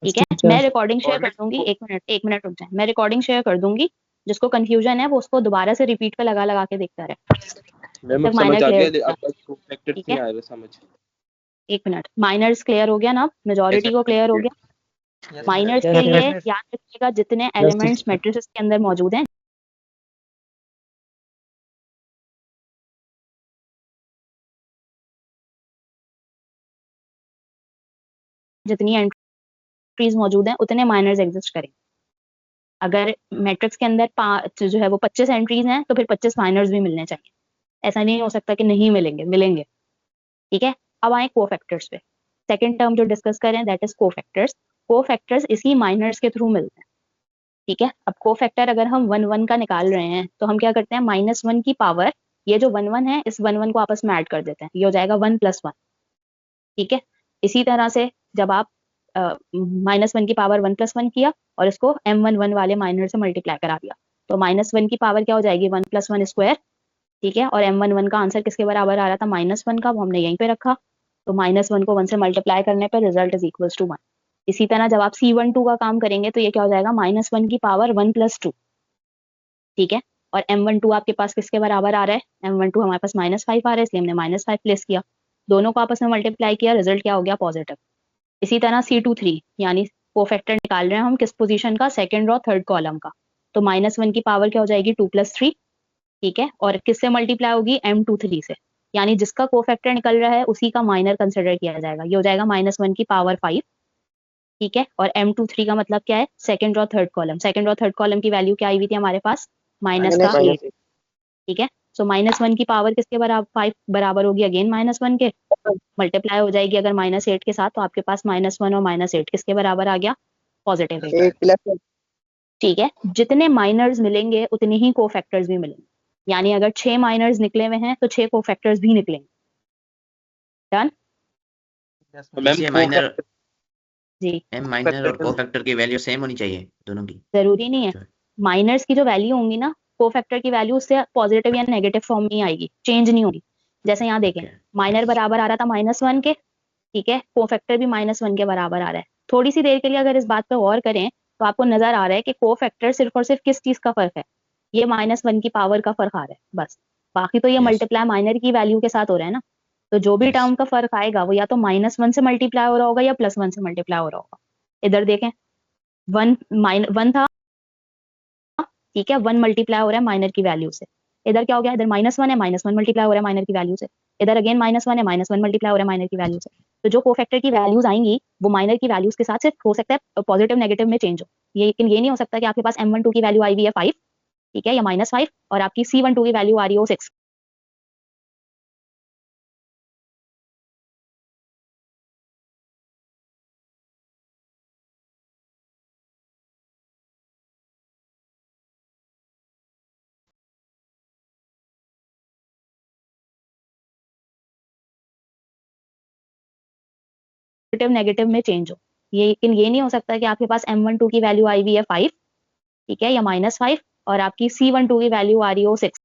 ठीक है, मैं रिकॉर्डिंग शेयर कर दूंगी, एक मिनट रुक जाए, मैं रिकॉर्डिंग शेयर कर दूंगी, जिसको कंफ्यूजन है वो उसको दोबारा से रिपीट पे लगा लगा के देखता रहे। मैम अब समझ आ गया, अब बस कोफैक्टर्स नहीं आ रहे समझ। एक मिनट, माइनर्स क्लियर हो गया ना, मेजॉरिटी को क्लियर हो गया। माइनर्स के लिए याद रखिएगा जितने एलिमेंट्स मैट्रिसेस के अंदर मौजूद हैं, जितनी एंट्रीज मौजूद हैं उतने माइनर्स एग्जिस्ट करें। अगर मैट्रिक्स के अंदर जो है वो 25 एंट्रीज हैं तो फिर 25 माइनर्स भी मिलने चाहिए। ऐसा नहीं हो सकता कि नहीं मिलेंगे, मिलेंगे। ठीक है, अब आए कोफैक्टर्स पे। सेकंड टर्म जो डिस्कस करें दैट इज कोफैक्टर्स। कोफैक्टर्स इसी माइनर्स के थ्रू मिलते हैं। ठीक है, अब कोफैक्टर अगर हम 1 1 का निकाल रहे हैं तो हम क्या करते हैं, -1 की पावर, ये जो 1 1 है इस 1 1 को आपस में ऐड कर देते हैं, ये हो जाएगा 1 + 1। ठीक है, इसी तरह से जब आप -1 की पावर 1 + 1 किया और इसको m1 वाले माइनर से मल्टीप्लाई करा दिया, तो -1 की पावर क्या हो जाएगी, 1 + 1 स्क्वायर। ठीक है, और m1 का आंसर किसके बराबर आ रहा था, -1 का, वो हमने यहीं पे रखा। तो -1 को 1 से मल्टीप्लाई करने पर रिजल्ट इज इक्वल टू 1। इसी तरह जब आप C12 का काम करेंगे तो ये क्या हो जाएगा, -1 की पावर 1 + 2। ठीक है, और m12 आपके पास किसके बराबर आ रहा है, m12 हमारे पास -5 आ रहा है, इसलिए हमने -5 प्लेस किया। दोनों को आपस में मल्टीप्लाई किया, रिजल्ट क्या हो गया, पॉजिटिव। इसी तरह C23 यानी कोफैक्टर निकाल रहे हैं हम किस पोजीशन का, सेकंड रो थर्ड कॉलम का। तो -1 की पावर क्या हो जाएगी, 2 + 3। ठीक है, और किससे मल्टीप्लाई होगी, m23 से, यानी जिसका कोफैक्टर निकल रहा है उसी का माइनर कंसिडर किया जाएगा। ये हो जाएगा -1 की पावर 5। ठीक है, और m23 का मतलब क्या है, second row third column. Second row third column की वैल्यू क्या आई हुई थी हमारे पास, -8। ठीक है, सो -1 की पावर किसके बराबर, 5 बराबर होगी अगेन -1 के, मल्टीप्लाई हो जाएगी अगर -8 के साथ, तो आपके पास -1 और -8 किसके बराबर आ गया, पॉजिटिव है। ठीक है, जितने माइनर्स मिलेंगे उतने ही कोफैक्टर्स भी मिलेंगे, यानी अगर 6 माइनर्स निकले हुए हैं तो 6 कोफैक्टर्स भी निकलेंगे। डन। माइनर जी, माइनर और कोफैक्टर की वैल्यू सेम होनी चाहिए दोनों की, जरूरी नहीं है। माइनर्स की जो वैल्यू होंगी ना, कोफैक्टर की वैल्यू उससे पॉजिटिव या नेगेटिव फॉर्म में आएगी, चेंज नहीं होगी। जैसे यहाँ देखें, माइनर बराबर आ रहा था -1 के, ठीक है, कोफैक्टर भी -1 के बराबर आ रहा है। थोड़ी सी देर के लिए अगर इस बात पर गौर करें तो आपको नजर आ रहा है कि कोफैक्टर सिर्फ और सिर्फ किस चीज का फर्क है, ये -1 की पावर का फर्क आ रहा है बस। बाकी तो ये मल्टीप्लाई माइनर की वैल्यू के साथ हो रहा है ना। तो जो भी टर्म का फर्क आएगा वो या तो -1 से मल्टीप्लाई हो रहा होगा या +1 से मल्टीप्लाई हो रहा होगा। इधर देखें, 1 था, ठीक है, 1 मल्टीप्लाई हो रहा है माइनर की वैल्यू से। इधर क्या हो गया, इधर -1 है, -1 मल्टीप्लाई हो रहा है माइनर की वैल्यू से। इधर अगेन -1 है, -1 मल्टीप्लाई हो रहा है माइनर की वैल्यू से। तो जो कोफैक्टर की वैल्यूज आएंगी वो माइनर की वैल्यूज के साथ सिर्फ हो सकता है पॉजिटिव नेगेटिव में चेंज हो, लेकिन ये नहीं हो सकता कि आपके पास m12 की वैल्यू आई हुई है 5, ठीक है, या -5, और आपकी C12 की वैल्यू आ रही हो 6। नेगेटिव में चेंज हो, ये लेकिन ये नहीं हो सकता कि आपके पास m12 की वैल्यू आई हुई है 5, ठीक है, या -5, और आपकी C12 की वैल्यू आ रही हो 6।